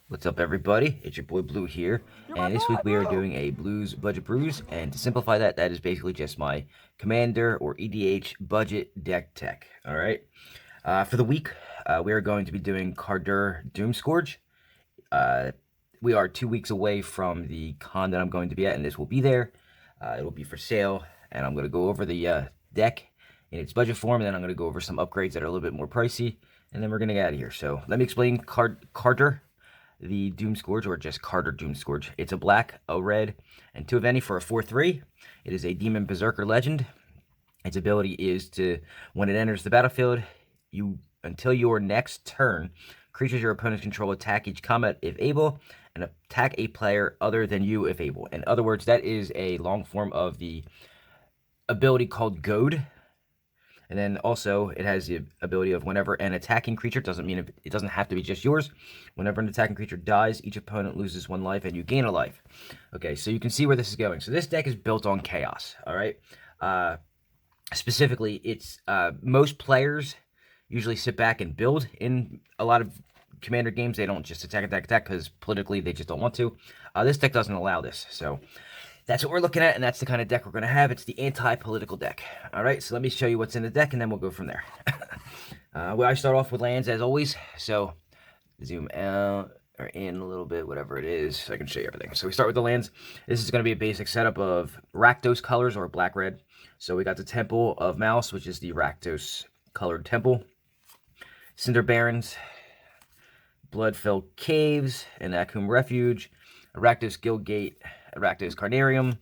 What's up, everybody? It's your boy Blue here, and this week we are doing a Blues Budget Brews, and to simplify that, that is basically just my Commander or EDH budget deck tech, alright? For the week, we are going to be doing Kardur Doomscourge. We are 2 weeks away from the con that I'm going to be at, and this will be there. It will be for sale, and I'm going to go over the deck in its budget form, and then I'm going to go over some upgrades that are a little bit more pricey, and then we're going to get out of here. So let me explain Kardur, the Doomscourge, or just Kardur Doomscourge. It's a black, a red, and 2 of any for a 4/3. It is a Demon Berserker legend. Its ability is to, when it enters the battlefield, until your next turn, creatures your opponents control attack each combat if able, and attack a player other than you if able. In other words, that is a long form of the ability called Goad. And then also, it has the ability of whenever an attacking creature, it doesn't have to be just yours. Whenever an attacking creature dies, each opponent loses 1 life and you gain a life. Okay, so you can see where this is going. So this deck is built on chaos, all right? Specifically, it's most players usually sit back and build in a lot of Commander games. They don't just attack, because politically they just don't want to. This deck doesn't allow this, so that's what we're looking at, and that's the kind of deck we're going to have. It's the anti-political deck. All right, so let me show you what's in the deck, and then we'll go from there. Well, I start off with lands, as always. So zoom out or in a little bit, whatever it is, so I can show you everything. So we start with the lands. This is going to be a basic setup of Rakdos colors, or black-red. So we got the Temple of Mouse, which is the Rakdos-colored temple. Cinder Barrens, Bloodfell Caves, and Akum Refuge, Rakdos Guildgate, Rakdos Carnarium.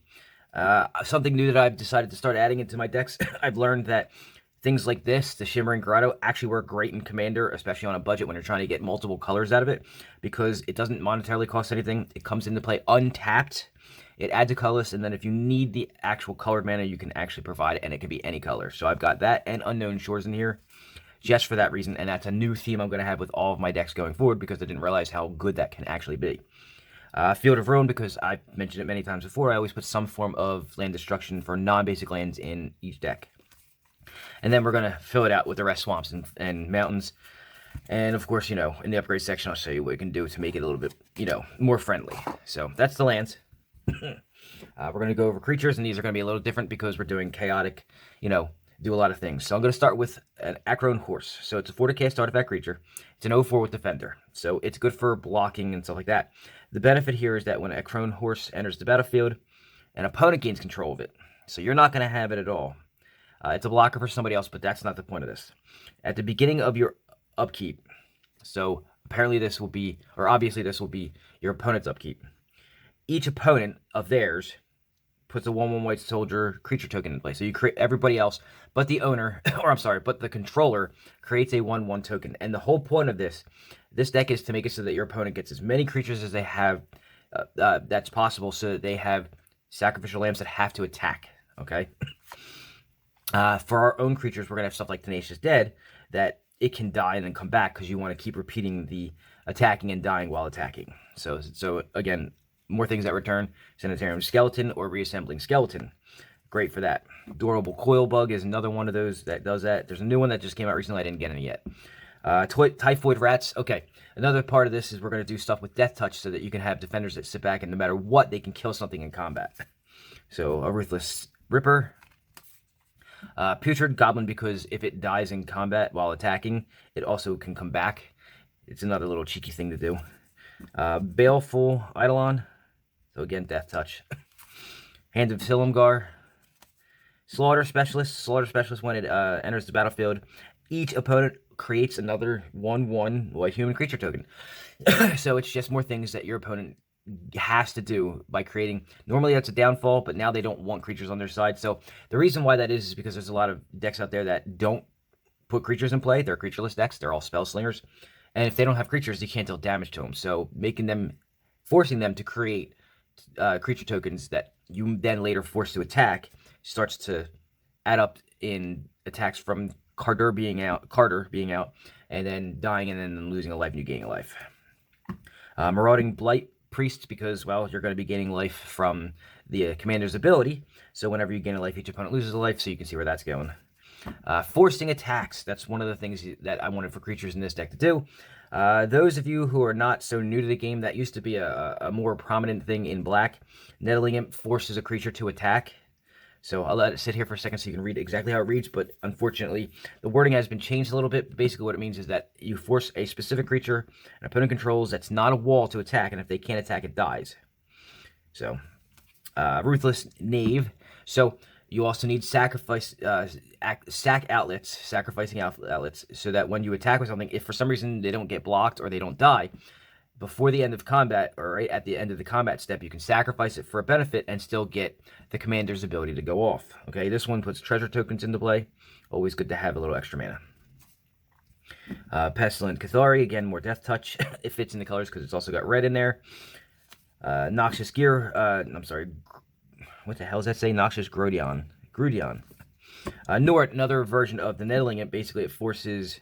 Something new that I've decided to start adding into my decks. I've learned that things like this, the Shimmering Grotto, actually work great in Commander, especially on a budget when you're trying to get multiple colors out of it, because it doesn't monetarily cost anything. It comes into play untapped. It adds a colorless, and then if you need the actual colored mana, you can actually provide, and it can be any color. So I've got that and Unknown Shores in here just for that reason, and that's a new theme I'm going to have with all of my decks going forward, because I didn't realize how good that can actually be. Field of Ruin, because I've mentioned it many times before, I always put some form of land destruction for non-basic lands in each deck. And then we're going to fill it out with the rest swamps and mountains. And of course, in the upgrade section, I'll show you what you can do to make it a little bit, more friendly. So that's the lands. We're going to go over creatures, and these are going to be a little different because we're doing chaotic, do a lot of things. So I'm going to start with an Acrone Horse. So it's a 4-cast artifact creature. It's an 0/4 with Defender. So it's good for blocking and stuff like that. The benefit here is that when an Acrone Horse enters the battlefield, an opponent gains control of it. So you're not going to have it at all. It's a blocker for somebody else, but that's not the point of this. At the beginning of your upkeep, so apparently this will be, or obviously this will be your opponent's upkeep. Each opponent of theirs puts a 1/1 white soldier creature token in play. So you create everybody else, but the owner, or I'm sorry, but the controller creates a 1/1 token. And the whole point of this deck is to make it so that your opponent gets as many creatures as they have that's possible, so that they have sacrificial lambs that have to attack. Okay. For our own creatures, we're gonna have stuff like Tenacious Dead that it can die and then come back, because you want to keep repeating the attacking and dying while attacking. So again, more things that return. Sanitarium Skeleton or Reassembling Skeleton. Great for that. Adorable Coil Bug is another one of those that does that. There's a new one that just came out recently. I didn't get any yet. Typhoid Rats. Okay, another part of this is we're going to do stuff with Death Touch so that you can have defenders that sit back and no matter what, they can kill something in combat. So a Ruthless Ripper. Putrid Goblin, because if it dies in combat while attacking, it also can come back. It's another little cheeky thing to do. Baleful Eidolon. So again, Death Touch. Hand of Silumgar. Slaughter Specialist. Slaughter Specialist, when it enters the battlefield, each opponent creates another 1/1 white human creature token. So it's just more things that your opponent has to do by creating. Normally that's a downfall, but now they don't want creatures on their side. So the reason why that is because there's a lot of decks out there that don't put creatures in play. They're creatureless decks. They're all spell slingers. And if they don't have creatures, you can't deal damage to them. So forcing them to create creature tokens that you then later force to attack starts to add up in attacks from Kardur being out, and then dying and then losing a life and you gaining a life. Marauding Blight Priests, because, well, you're going to be gaining life from the commander's ability. So whenever you gain a life, each opponent loses a life, so you can see where that's going. Forcing attacks. That's one of the things that I wanted for creatures in this deck to do. Those of you who are not so new to the game, that used to be a more prominent thing in black. Nettling Imp forces a creature to attack. So I'll let it sit here for a second so you can read exactly how it reads, but unfortunately, the wording has been changed a little bit. Basically, what it means is that you force a specific creature an opponent controls that's not a wall to attack, and if they can't attack, it dies. So, Ruthless Knave. So, you also need sacrificing outlets, so that when you attack with something, if for some reason they don't get blocked or they don't die, before the end of combat, or right at the end of the combat step, you can sacrifice it for a benefit and still get the commander's ability to go off. Okay, this one puts treasure tokens into play. Always good to have a little extra mana. Pestilent Cathari, again, more death touch. It fits in the colors because it's also got red in there. Noxious Gear, I'm sorry, what the hell does that say? Noxious Grudion. Nort, another version of the Nettling Imp. Basically, it forces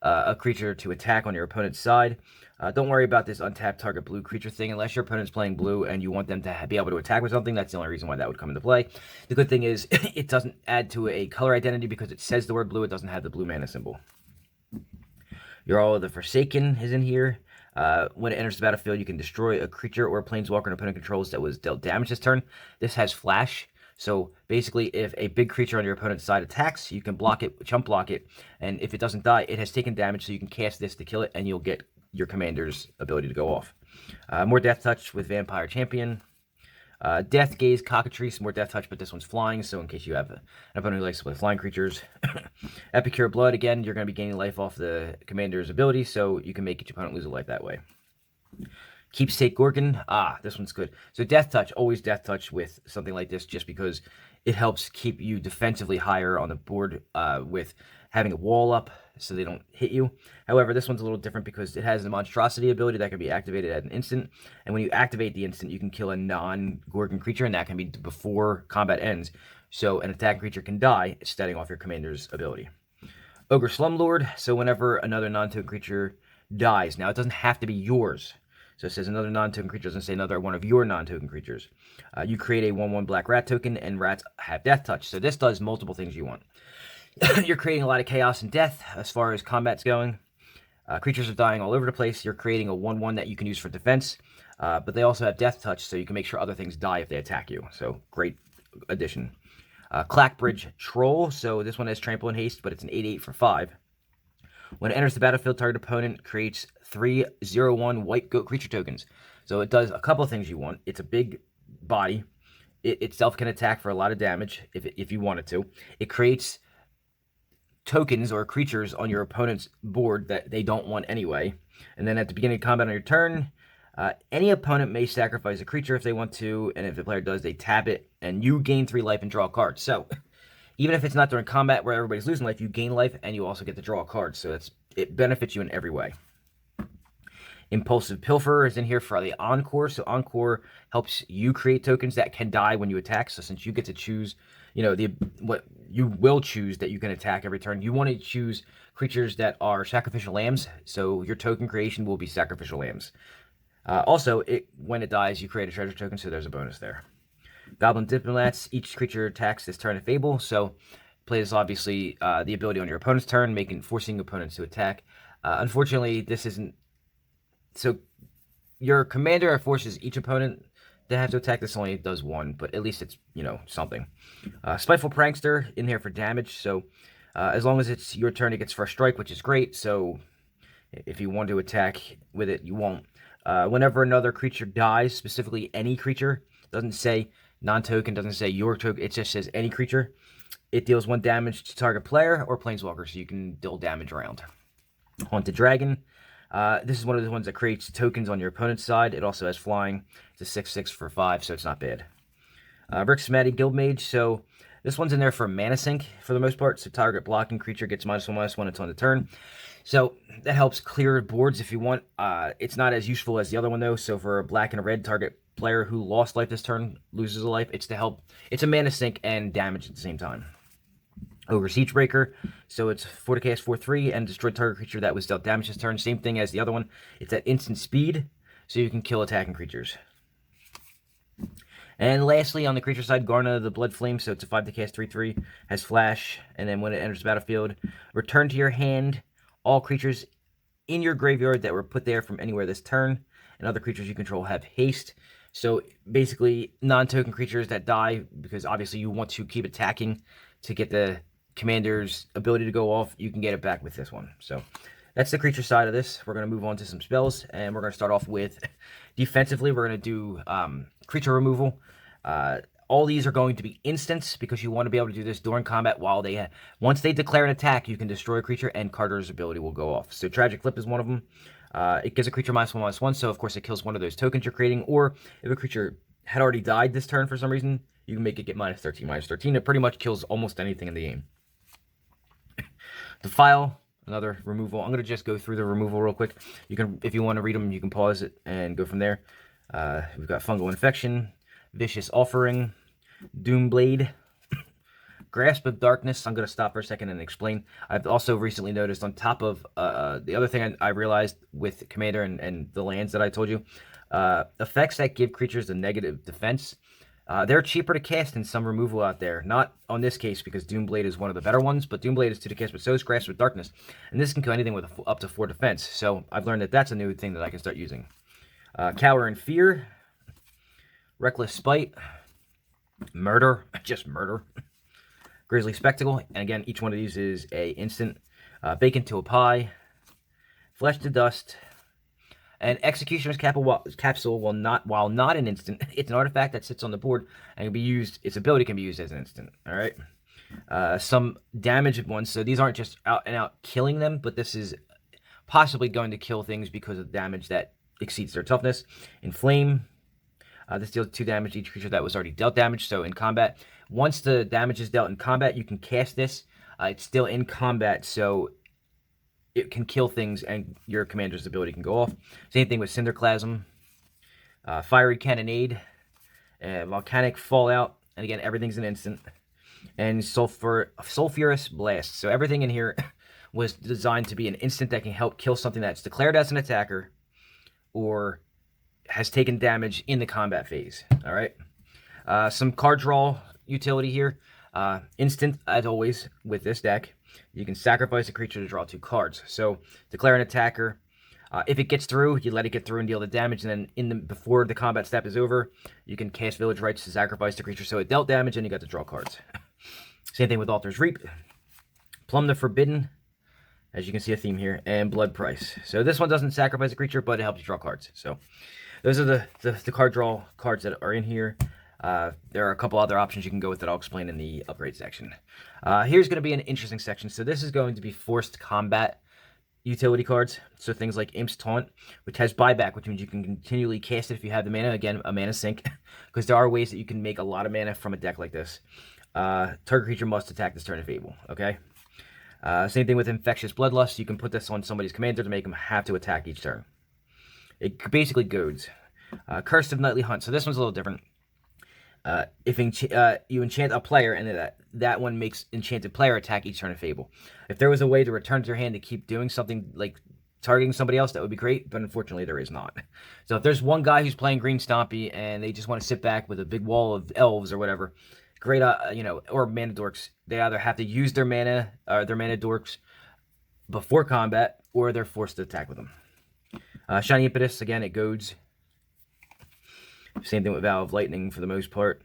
a creature to attack on your opponent's side. Don't worry about this untapped target blue creature thing unless your opponent's playing blue and you want them to be able to attack with something. That's the only reason why that would come into play. The good thing is it doesn't add to a color identity because it says the word blue. It doesn't have the blue mana symbol. All of the Forsaken is in here. When it enters the battlefield, you can destroy a creature or a planeswalker an opponent controls that was dealt damage this turn. This has flash. So basically, if a big creature on your opponent's side attacks, you can block it, chump block it, and if it doesn't die, it has taken damage, so you can cast this to kill it, and you'll get your commander's ability to go off. More Death Touch with Vampire Champion. Death Gaze Cockatrice, more Death Touch, but this one's flying, so in case you have an opponent who likes to play flying creatures. Epicure Blood, again, you're going to be gaining life off the commander's ability, so you can make each opponent lose a life that way. Keepsake Gorgon, this one's good. So Death Touch, always Death Touch with something like this, just because it helps keep you defensively higher on the board with having a wall up so they don't hit you. However, this one's a little different because it has a monstrosity ability that can be activated at an instant, and when you activate the instant, you can kill a non-Gorgon creature, and that can be before combat ends. So an attack creature can die, setting off your commander's ability. Ogre Slumlord, so whenever another non-token creature dies, now it doesn't have to be yours. So it says another non-token creature, doesn't say another one of your non-token creatures. You create a 1/1 black rat token, and rats have Death Touch. So this does multiple things you want. You're creating a lot of chaos and death as far as combat's going. Creatures are dying all over the place. You're creating a 1/1 that you can use for defense, but they also have Death Touch, so you can make sure other things die if they attack you. So great addition. Clackbridge Troll, so this one has Trample and Haste, but it's an 8/8 for 5. When it enters the battlefield, target opponent creates 3/0/1 white goat creature tokens. So it does a couple of things you want. It's a big body. It itself can attack for a lot of damage if you want it to. It creates tokens or creatures on your opponent's board that they don't want anyway. And then at the beginning of combat on your turn, any opponent may sacrifice a creature if they want to, and if the player does, they tap it, and you gain 3 life and draw a card. So even if it's not during combat where everybody's losing life, you gain life, and you also get to draw a card. So it benefits you in every way. Impulsive Pilfer is in here for the Encore. So Encore helps you create tokens that can die when you attack. So since you get to choose, what you will choose that you can attack every turn, you want to choose creatures that are sacrificial lambs. So your token creation will be sacrificial lambs. Also, when it dies, you create a treasure token, so there's a bonus there. Goblin Diplomats, each creature attacks this turn at Fable, so play this obviously the ability on your opponent's turn, forcing opponents to attack. Unfortunately, this isn't... So your commander forces each opponent to have to attack. This only does 1, but at least it's, something. Spiteful Prankster in here for damage, so as long as it's your turn, it gets first strike, which is great, so if you want to attack with it, you won't. Whenever another creature dies, specifically any creature, doesn't say non-token, doesn't say your token, it just says any creature, it deals 1 damage to target player or planeswalker, so you can deal damage around. Haunted Dragon, this is one of the ones that creates tokens on your opponent's side. It also has flying. It's a 6/6 for 5, so it's not bad. Brixmatic Guildmage, so this one's in there for mana sink for the most part, so target blocking creature gets -1/-1 until end of turn. So that helps clear boards if you want. It's not as useful as the other one though, so for a black and a red target player who lost life this turn loses a life, it's to help. It's a mana sink and damage at the same time. Ogre Siegebreaker, so it's 4 to cast 4/3 and destroy target creature that was dealt damage this turn. Same thing as the other one. It's at instant speed, so you can kill attacking creatures. And lastly, on the creature side, Garna the Blood Flame, so it's a 5 to cast 3/3, has flash, and then when it enters the battlefield, return to your hand all creatures in your graveyard that were put there from anywhere this turn, and other creatures you control have haste. So basically, non-token creatures that die, because obviously you want to keep attacking to get the commander's ability to go off, you can get it back with this one. So that's the creature side of this. We're going to move on to some spells, and we're going to start off with defensively. We're going to do creature removal. All these are going to be instants because you want to be able to do this during combat while they once they declare an attack, you can destroy a creature and Kardur's ability will go off. So Tragic Flip is one of them. It gives a creature -1/-1, so of course it kills one of those tokens you're creating, or if a creature had already died this turn for some reason, you can make it get -13. -13, it pretty much kills almost anything in the game. Defile, another removal. I'm going to just go through the removal real quick. You can, if you want to read them, you can pause it and go from there. We've got Fungal Infection, Vicious Offering, Doomblade, Grasp of Darkness. I'm going to stop for a second and explain. I've also recently noticed on top of the other thing I realized with Commander and the lands that I told you, effects that give creatures a negative defense, they're cheaper to cast than some removal out there. Not on this case because Doomblade is one of the better ones, but Doomblade is 2 to cast, but so is Grasp of Darkness. And this can kill anything with up to 4 defense. So I've learned that that's a new thing that I can start using. Cower in Fear, Reckless Spite, Murder, just murder. Grisly Spectacle, and again, each one of these is a instant. Bacon to a Pie, Flesh to Dust, and Executioner's Capsule, while not an instant, it's an artifact that sits on the board and can be used. Its ability can be used as an instant. All right. Some damaged ones. So these aren't just out and out killing them, but this is possibly going to kill things because of damage that exceeds their toughness. Inflame. This deals 2 damage to each creature that was already dealt damage. So in combat, once the damage is dealt in combat, you can cast this. It's still in combat, so it can kill things and your commander's ability can go off. Same thing with Cinderclasm, Fiery Cannonade, Volcanic Fallout, and again, everything's an instant. And Sulfurous Blast. So everything in here was designed to be an instant that can help kill something that's declared as an attacker or has taken damage in the combat phase. All right. Some card draw utility here. Instant, as always, with this deck. You can sacrifice a creature to draw 2 cards. So, declare an attacker. If it gets through, you let it get through and deal the damage. And then before the combat step is over, you can cast Village Rites to sacrifice the creature so it dealt damage and you got to draw cards. Same thing with Altar's Reap. Plumb the Forbidden. As you can see a theme here. And Blood Price. So this one doesn't sacrifice a creature, but it helps you draw cards. So those are the card draw cards that are in here. There are a couple other options you can go with that I'll explain in the upgrade section. Here's going to be an interesting section. So this is going to be forced combat utility cards. So things like Imp's Taunt, which has buyback, which means you can continually cast it if you have the mana. Again, a mana sink, because there are ways that you can make a lot of mana from a deck like this. Target creature must attack this turn if able. Okay. Same thing with Infectious Bloodlust. You can put this on somebody's commander to make them have to attack each turn. It basically goads. Curse of Nightly Hunt. So this one's a little different. If you enchant a player and that one makes enchanted player attack each turn of Fable. If there was a way to return to your hand to keep doing something like targeting somebody else, that would be great, but unfortunately there is not. So if there's one guy who's playing Green Stompy and they just want to sit back with a big wall of elves or whatever, great, or mana dorks, they either have to use their mana dorks before combat or they're forced to attack with them. Shiny Impetus, again, it goads. Same thing with Vow of Lightning for the most part.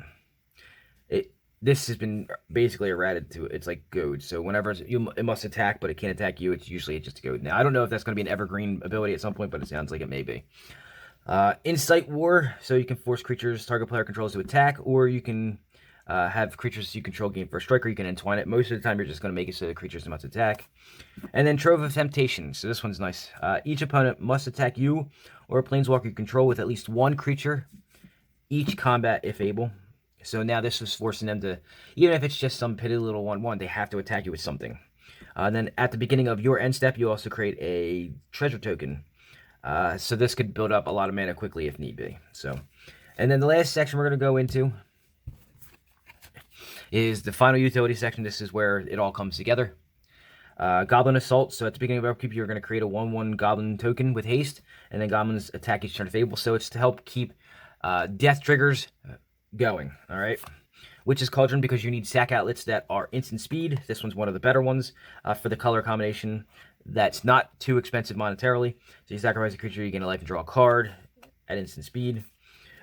This has been basically errated to it's like goad. So whenever it must attack, but it can't attack you, it's usually just a goad. Now I don't know if that's going to be an evergreen ability at some point, but it sounds like it may be. Insight War, so you can force creatures target player controls to attack, or you can have creatures you control gain first strike, or you can entwine it. Most of the time, you're just going to make it so the creatures must attack. And then Trove of Temptation. So this one's nice. Each opponent must attack you or a planeswalker you control with at least one creature each combat if able. So now this is forcing them to, even if it's just some pitty little 1/1, they have to attack you with something. And then at the beginning of your end step, you also create a treasure token. So this could build up a lot of mana quickly if need be. So, and then the last section we're going to go into is the final utility section. This is where it all comes together. Goblin Assault. So at the beginning of upkeep, you're going to create a 1/1 Goblin token with haste, and then goblins attack each turn of Fable. So it's to help keep death triggers going, all right? Witch's Cauldron, because you need sack outlets that are instant speed. This one's one of the better ones for the color combination. That's not too expensive monetarily. So you sacrifice a creature, you gain a life and draw a card at instant speed.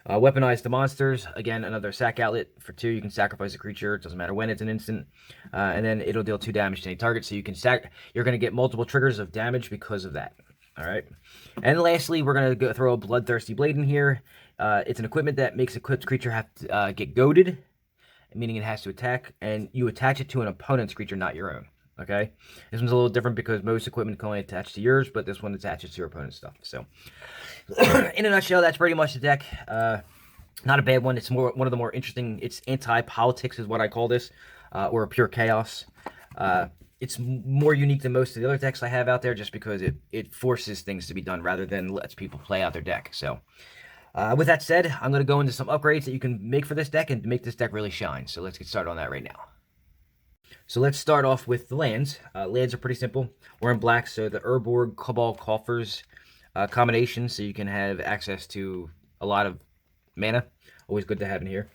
Weaponize the monsters. Again, another sack outlet for 2. You can sacrifice a creature. It doesn't matter when, it's an instant. And then it'll deal 2 damage to any target. So you can you're going to get multiple triggers of damage because of that. All right. And lastly, we're going to throw a Bloodthirsty Blade in here. It's an equipment that makes equipped creature have to get goaded, meaning it has to attack, and you attach it to an opponent's creature, not your own. Okay, this one's a little different because most equipment can only attach to yours, but this one attaches to your opponent's stuff. So, in a nutshell, that's pretty much the deck. Not a bad one. It's one of the more interesting. It's anti-politics is what I call this, or pure chaos. It's more unique than most of the other decks I have out there, just because it forces things to be done rather than lets people play out their deck. So, with that said, I'm going to go into some upgrades that you can make for this deck and make this deck really shine. So let's get started on that right now. So let's start off with the lands. Lands are pretty simple. We're in black, so the Urborg Cabal Coffers combination, so you can have access to a lot of mana. Always good to have in here.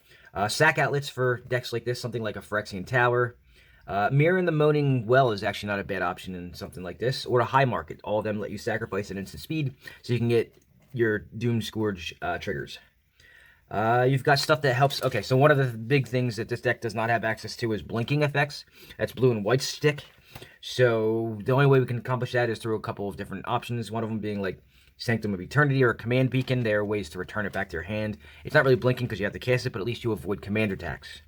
Sack outlets for decks like this, something like a Phyrexian Tower. Mirror in the Moaning Well is actually not a bad option in something like this. Or a High Market. All of them let you sacrifice at instant speed, so you can get your Doomscourge triggers. You've got stuff that helps. Okay, so one of the big things that this deck does not have access to is blinking effects. That's blue and white stick. So the only way we can accomplish that is through a couple of different options. One of them being like Sanctum of Eternity or a Command Beacon. There are ways to return it back to your hand. It's not really blinking because you have to cast it, but at least you avoid command attacks.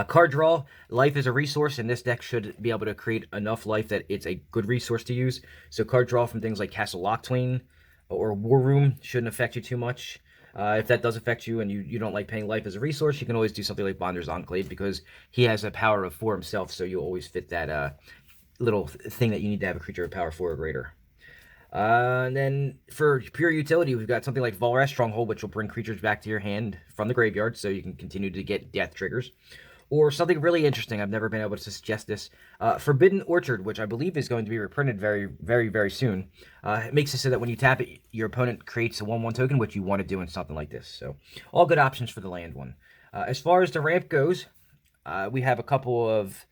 Card draw. Life is a resource, and this deck should be able to create enough life that it's a good resource to use. So card draw from things like Castle Locktwain or War Room shouldn't affect you too much. If that does affect you and you don't like paying life as a resource, you can always do something like Bonder's Enclave because he has a power of 4 himself, so you'll always fit that little thing that you need to have a creature of power 4 or greater. And then for pure utility, we've got something like Volrath Stronghold, which will bring creatures back to your hand from the graveyard, so you can continue to get death triggers. Or something really interesting, I've never been able to suggest this, Forbidden Orchard, which I believe is going to be reprinted very, very, very soon. It makes it so that when you tap it, your opponent creates a 1/1 token, which you want to do in something like this. So, all good options for the land one. As far as the ramp goes, we have a couple of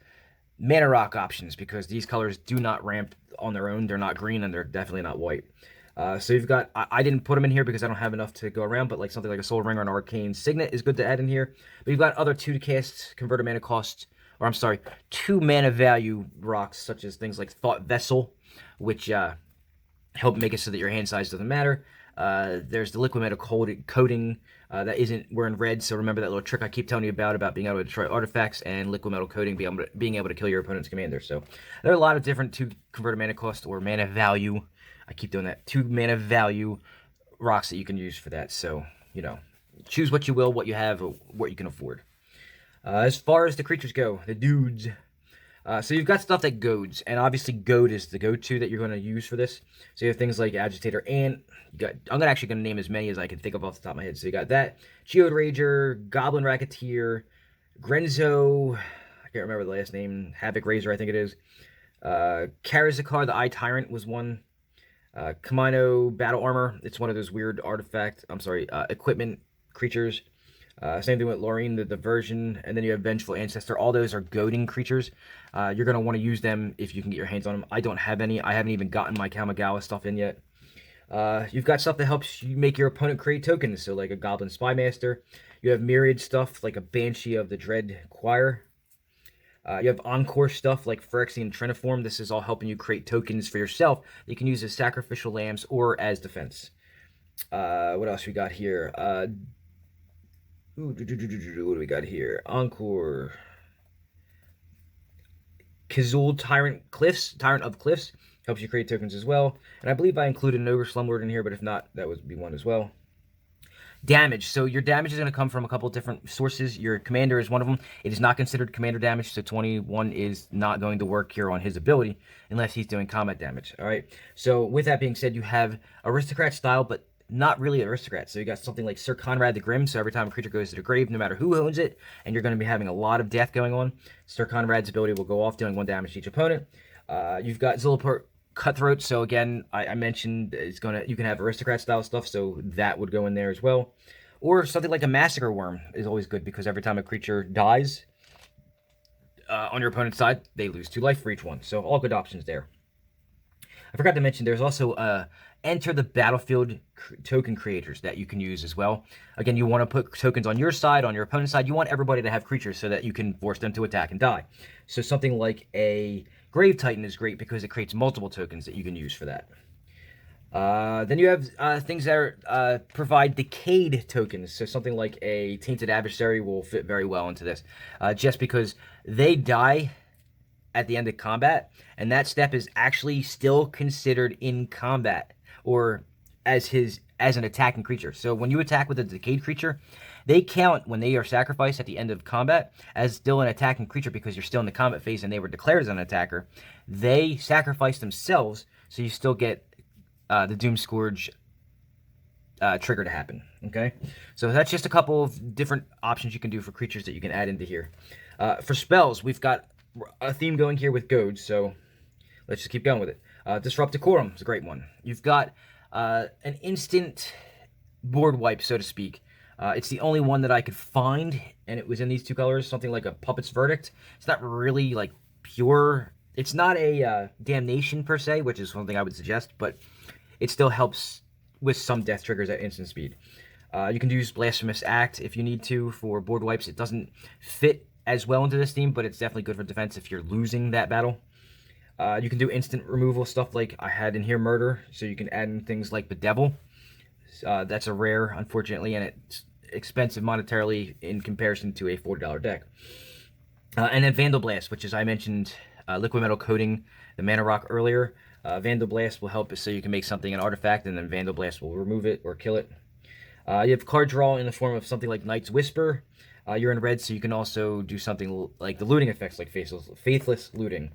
mana rock options, because these colors do not ramp on their own. They're not green, and they're definitely not white. So you've got, I didn't put them in here because I don't have enough to go around, but like something like a Soul Ring or an Arcane Signet is good to add in here. But you've got other 2 to cast, convert a mana cost, or I'm sorry, 2 mana value rocks, such as things like Thought Vessel, which help make it so that your hand size doesn't matter. There's the Liquid Metal Coating that isn't, we're in red, so remember that little trick I keep telling you about being able to destroy artifacts, and Liquid Metal Coating being able to kill your opponent's commander. So there are a lot of different 2 convert a mana cost or mana value, I keep doing that, 2 mana value rocks that you can use for that. So, you know, choose what you will, what you have, or what you can afford. As far as the creatures go, the dudes. So you've got stuff that goads, and obviously goad is the go-to that you're going to use for this. So you have things like Agitator Ant. I'm actually going to name as many as I can think of off the top of my head. So you got that, Geode Rager, Goblin Racketeer, Grenzo, I can't remember the last name, Havoc Razor I think it is. Karazakar, the Eye Tyrant was one. Kamino Battle Armor, it's one of those weird equipment creatures. Same thing with Loreen, the version, and then you have Vengeful Ancestor. All those are goading creatures. You're going to want to use them if you can get your hands on them. I don't have any. I haven't even gotten my Kamigawa stuff in yet. You've got stuff that helps you make your opponent create tokens, so like a Goblin Spymaster. You have myriad stuff like a Banshee of the Dread Choir. You have Encore stuff like Phyrexian Triniform. This is all helping you create tokens for yourself that you can use as sacrificial lambs or as defense. What else we got here? What do we got here? Encore. Kazul Tyrant of Cliffs. Helps you create tokens as well. And I believe I included an Ogre Slumlord in here, but if not, that would be one as well. Damage. So your damage is going to come from a couple different sources. Your commander is one of them. It is not considered commander damage, so 21 is not going to work here on his ability unless he's doing combat damage. All right. So with that being said, you have aristocrat style, but not really aristocrat. So you got something like Sir Conrad the Grim. So every time a creature goes to the grave, no matter who owns it, and you're going to be having a lot of death going on, Sir Conrad's ability will go off, dealing 1 damage to each opponent. You've got Zilliport Cutthroat. So again, I mentioned you can have aristocrat style stuff, so that would go in there as well. Or something like a Massacre Worm is always good because every time a creature dies on your opponent's side, they lose 2 life for each one. So all good options there. I forgot to mention there's also enter the battlefield token creators that you can use as well. Again, you want to put tokens on your side, on your opponent's side. You want everybody to have creatures so that you can force them to attack and die. So something like a Grave Titan is great because it creates multiple tokens that you can use for that. Then you have things that provide decayed tokens. So something like a Tainted Adversary will fit very well into this. Just because they die at the end of combat, and that step is actually still considered in combat, or as an attacking creature. So when you attack with a decayed creature, they count when they are sacrificed at the end of combat as still an attacking creature because you're still in the combat phase and they were declared as an attacker. They sacrifice themselves, so you still get the Doomscourge trigger to happen. Okay, so that's just a couple of different options you can do for creatures that you can add into here. For spells, we've got a theme going here with Goads, so let's just keep going with it. Disrupt Decorum is a great one. You've got an instant board wipe, so to speak. It's the only one that I could find, and it was in these 2 colors, something like a Puppet's Verdict. It's not really like pure. It's not a damnation per se, which is something I would suggest, but it still helps with some death triggers at instant speed. You can use Blasphemous Act if you need to for board wipes. It doesn't fit as well into this theme, but it's definitely good for defense if you're losing that battle. You can do instant removal stuff like I had in here, Murder, so you can add in things like Bedevil. That's a rare, unfortunately, and it's expensive monetarily in comparison to a $40 deck. And then Vandal Blast, which is, I mentioned, Liquid Metal Coating the Mana Rock earlier. Vandal Blast will help so you can make something an artifact, and then Vandal Blast will remove it or kill it. You have card draw in the form of something like Knight's Whisper. You're in red, so you can also do something like the looting effects, like Faithless Looting.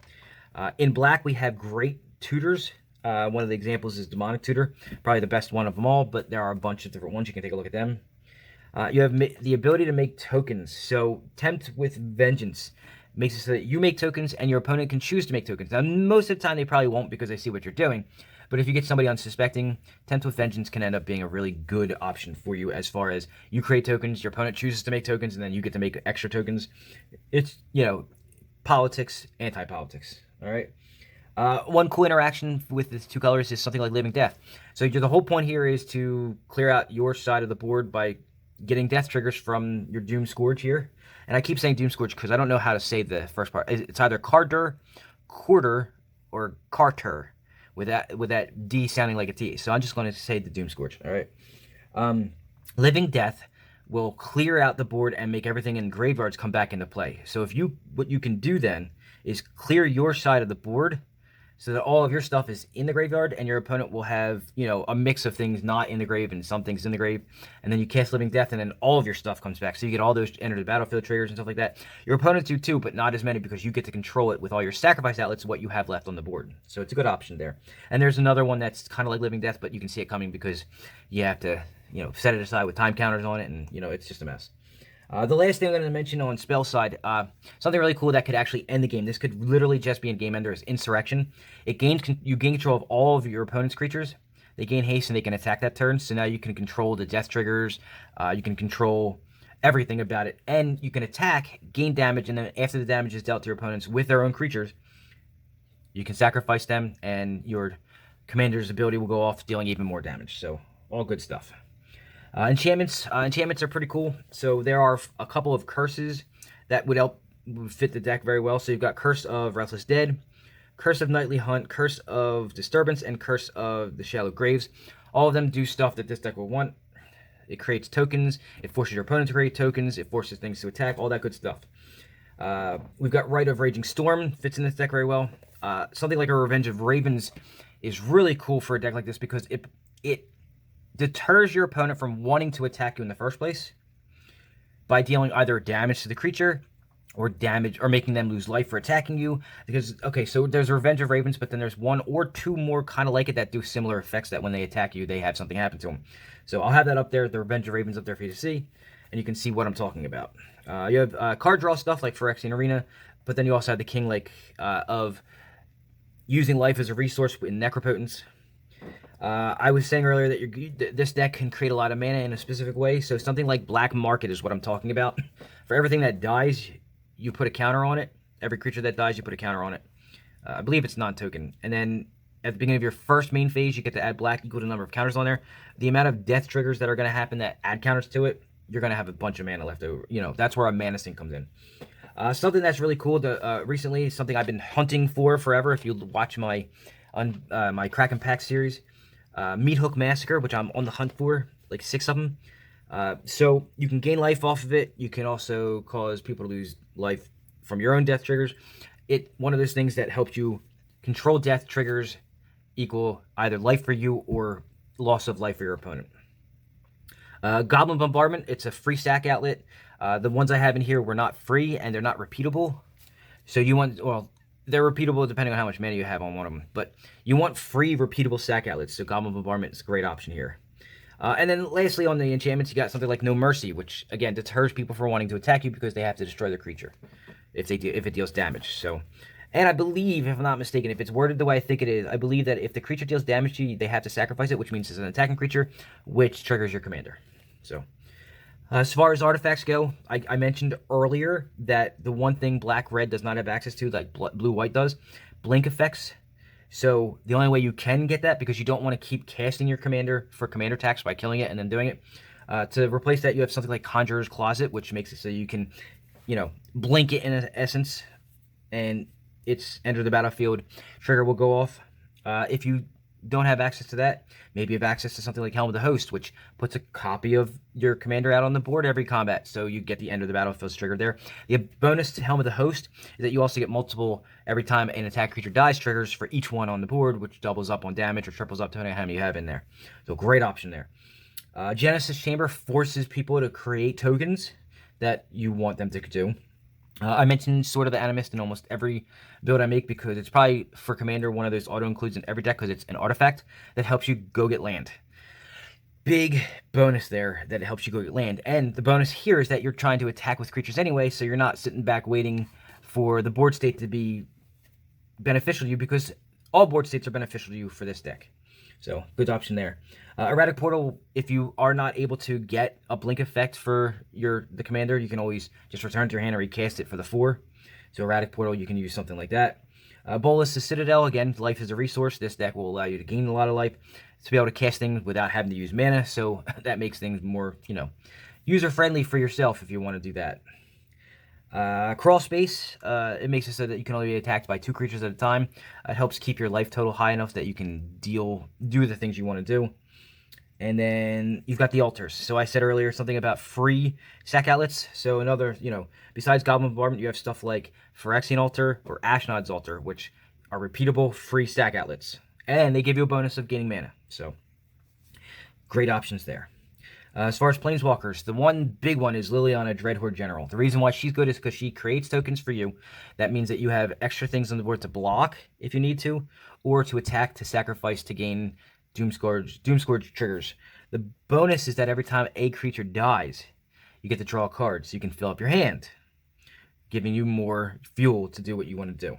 In black, we have great tutors. One of the examples is Demonic Tutor, probably the best one of them all, but there are a bunch of different ones. You can take a look at them. You have the ability to make tokens. So Tempt with Vengeance makes it so that you make tokens and your opponent can choose to make tokens. Now, most of the time, they probably won't because they see what you're doing. But if you get somebody unsuspecting, Tempt with Vengeance can end up being a really good option for you as far as you create tokens, your opponent chooses to make tokens, and then you get to make extra tokens. It's, politics, anti-politics, all right? One cool interaction with these 2 colors is something like Living Death. So the whole point here is to clear out your side of the board by getting death triggers from your Doomscourge here. And I keep saying Doomscourge because I don't know how to say the first part. It's either Kardur, Quarter, or Carter, with that D sounding like a T. So I'm just going to say the Doomscourge, all right? Living Death will clear out the board and make everything in graveyards come back into play. So what you can do then is clear your side of the board so that all of your stuff is in the graveyard, and your opponent will have, a mix of things not in the grave and some things in the grave. And then you cast Living Death, and then all of your stuff comes back. So you get all those enter the battlefield triggers and stuff like that. Your opponents do too, but not as many because you get to control it with all your sacrifice outlets, what you have left on the board. So it's a good option there. And there's another one that's kind of like Living Death, but you can see it coming because you have to, set it aside with time counters on it, and, it's just a mess. The last thing I'm going to mention on spell side, something really cool that could actually end the game. This could literally just be a game ender is Insurrection. You gain control of all of your opponent's creatures. They gain haste and they can attack that turn. So now you can control the death triggers. You can control everything about it. And you can attack, gain damage, and then after the damage is dealt to your opponents with their own creatures, you can sacrifice them, and your commander's ability will go off, dealing even more damage. So all good stuff. Enchantments are pretty cool. So there are a couple of curses that would fit the deck very well. So you've got Curse of Restless Dead, Curse of Nightly Hunt, Curse of Disturbance, and Curse of the Shallow Graves. All of them do stuff that this deck will want. It creates tokens. It forces your opponent to create tokens. It forces things to attack. All that good stuff. We've got Rite of Raging Storm. Fits in this deck very well. Something like a Revenge of Ravens is really cool for a deck like this because it deters your opponent from wanting to attack you in the first place by dealing either damage to the creature or making them lose life for attacking you. Because, okay, so there's Revenge of Ravens, but then there's 1 or 2 more kind of like it that do similar effects that when they attack you, they have something happen to them. So I'll have that up there, the Revenge of Ravens up there for you to see, and you can see what I'm talking about. You have card draw stuff like Phyrexian Arena, but then you also have the king of using life as a resource in Necropotence. I was saying earlier that this deck can create a lot of mana in a specific way. So something like Black Market is what I'm talking about. For everything that dies, you put a counter on it. Every creature that dies, you put a counter on it. I believe it's non-token. And then at the beginning of your first main phase, you get to add black equal to the number of counters on there. The amount of death triggers that are going to happen that add counters to it, you're going to have a bunch of mana left over. You know, that's where a mana sink comes in. Something that's really cool recently, something I've been hunting for forever. If you watch my my Kraken Pack series, Meat Hook Massacre, which I'm on the hunt for, like 6 of them. So you can gain life off of it. You can also cause people to lose life from your own death triggers. One of those things that helps you control death triggers equal either life for you or loss of life for your opponent. Goblin Bombardment, it's a free stack outlet. The ones I have in here were not free and they're not repeatable. So you want, well, they're repeatable depending on how much mana you have on one of them. But you want free repeatable stack outlets. So Goblin Bombardment is a great option here. And then lastly on the enchantments, you got something like No Mercy, which again deters people from wanting to attack you because they have to destroy the creature if it deals damage. So, and I believe, if I'm not mistaken, if it's worded the way I think it is, I believe that if the creature deals damage to you, they have to sacrifice it, which means it's an attacking creature, which triggers your commander. So, as far as artifacts go, I mentioned earlier that the one thing black-red does not have access to, like blue-white does, blink effects. So the only way you can get that, because you don't want to keep casting your commander for commander attacks by killing it and then doing it, to replace that you have something like Conjurer's Closet, which makes it so you can, you know, blink it in essence, and it's enter the battlefield, trigger will go off. If you don't have access to that, maybe you have access to something like Helm of the Host, which puts a copy of your commander out on the board every combat, so you get the end of the battlefield triggered there. The bonus to Helm of the Host is that you also get multiple, every time an attack creature dies, triggers for each one on the board, which doubles up on damage or triples up to how many you have in there. So great option there. Genesis Chamber forces people to create tokens that you want them to do. I mentioned Sword of the Animist in almost every build I make because it's probably, for Commander, one of those auto-includes in every deck because it's an artifact that helps you go get land. Big bonus there that it helps you go get land. And the bonus here is that you're trying to attack with creatures anyway, so you're not sitting back waiting for the board state to be beneficial to you, because all board states are beneficial to you for this deck. So, good option there. Erratic Portal, if you are not able to get a blink effect for the commander, you can always just return to your hand and recast it for the 4. So Erratic Portal, you can use something like that. Bolus the Citadel, again, life is a resource. This deck will allow you to gain a lot of life to be able to cast things without having to use mana, so that makes things more, you know, user-friendly for yourself if you want to do that. Crawl Space, it makes it so that you can only be attacked by 2 creatures at a time. It helps keep your life total high enough that you can do the things you want to do. And then you've got the altars. So I said earlier something about free stack outlets. So another, you know, besides Goblin Bombardment, you have stuff like Phyrexian Altar or Ashnod's Altar, which are repeatable free stack outlets. And they give you a bonus of gaining mana. So great options there. As far as Planeswalkers, the one big one is Liliana Dreadhorde General. The reason why she's good is because she creates tokens for you. That means that you have extra things on the board to block if you need to, or to attack, to sacrifice, to gain Doomscourge triggers. The bonus is that every time a creature dies, you get to draw a card, so you can fill up your hand, giving you more fuel to do what you want to do.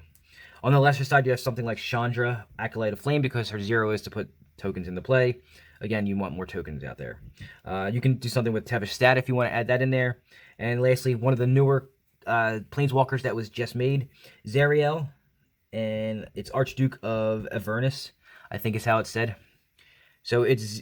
On the lesser side, you have something like Chandra, Acolyte of Flame, because her 0 is to put tokens into play. Again, you want more tokens out there. You can do something with Tevish Stat if you want to add that in there. And lastly, one of the newer Planeswalkers that was just made, Zariel, and it's Archduke of Avernus, I think is how it's said. So it's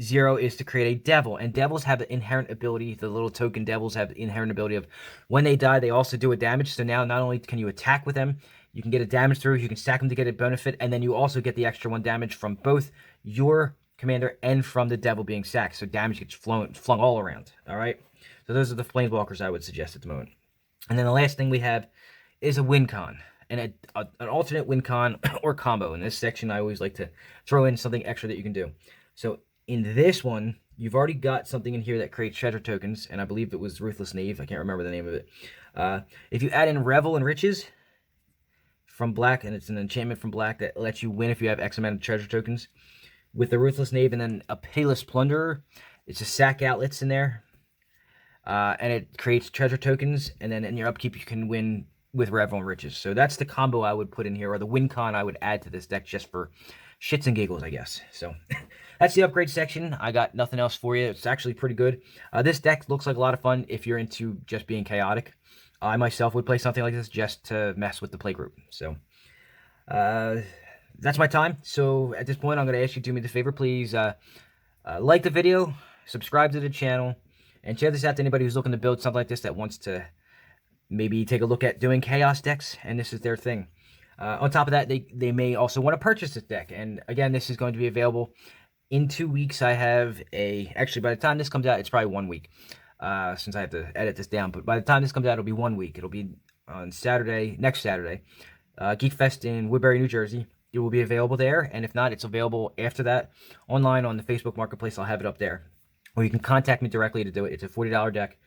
0 is to create a devil, and devils have the inherent ability, the little token devils have the inherent ability of, when they die, they also do a damage. So now not only can you attack with them, you can get a damage through, you can stack them to get a benefit, and then you also get the extra 1 damage from both your commander and from the devil being sacked. So damage gets flung all around, all right? So those are the Planeswalkers I would suggest at the moment. And then the last thing we have is a win con, and an alternate win con or combo. In this section, I always like to throw in something extra that you can do. So in this one, you've already got something in here that creates treasure tokens, and I believe it was Ruthless Knave. I can't remember the name of it. If you add in Revel and Riches from black, and it's an enchantment from black that lets you win if you have X amount of treasure tokens, with the Ruthless Knave and then a Pitiless Plunderer, it's just sack outlets in there, and it creates treasure tokens, and then in your upkeep you can win with Revel and Riches. So that's the combo I would put in here, or the win con I would add to this deck just for shits and giggles, I guess. So that's the upgrade section. I got nothing else for you. It's actually pretty good. This deck looks like a lot of fun if you're into just being chaotic. I myself would play something like this just to mess with the play group. So that's my time. So at this point, I'm going to ask you to do me the favor. Please like the video, subscribe to the channel, and share this out to anybody who's looking to build something like this that wants to maybe take a look at doing chaos decks, and this is their thing. On top of that, they may also want to purchase this deck. And again, this is going to be available in 2 weeks. I have actually, by the time this comes out, it's probably 1 week, since I have to edit this down. But by the time this comes out, it'll be 1 week. It'll be on Saturday, next Saturday, Geek Fest in Woodbury, New Jersey. It will be available there. And if not, it's available after that online on the Facebook Marketplace. I'll have it up there. Or you can contact me directly to do it. It's a $40 deck.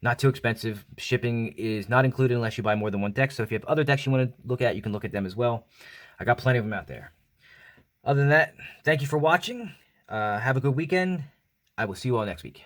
Not too expensive. Shipping is not included unless you buy more than one deck. So if you have other decks you want to look at, you can look at them as well. I got plenty of them out there. Other than that, thank you for watching. Have a good weekend. I will see you all next week.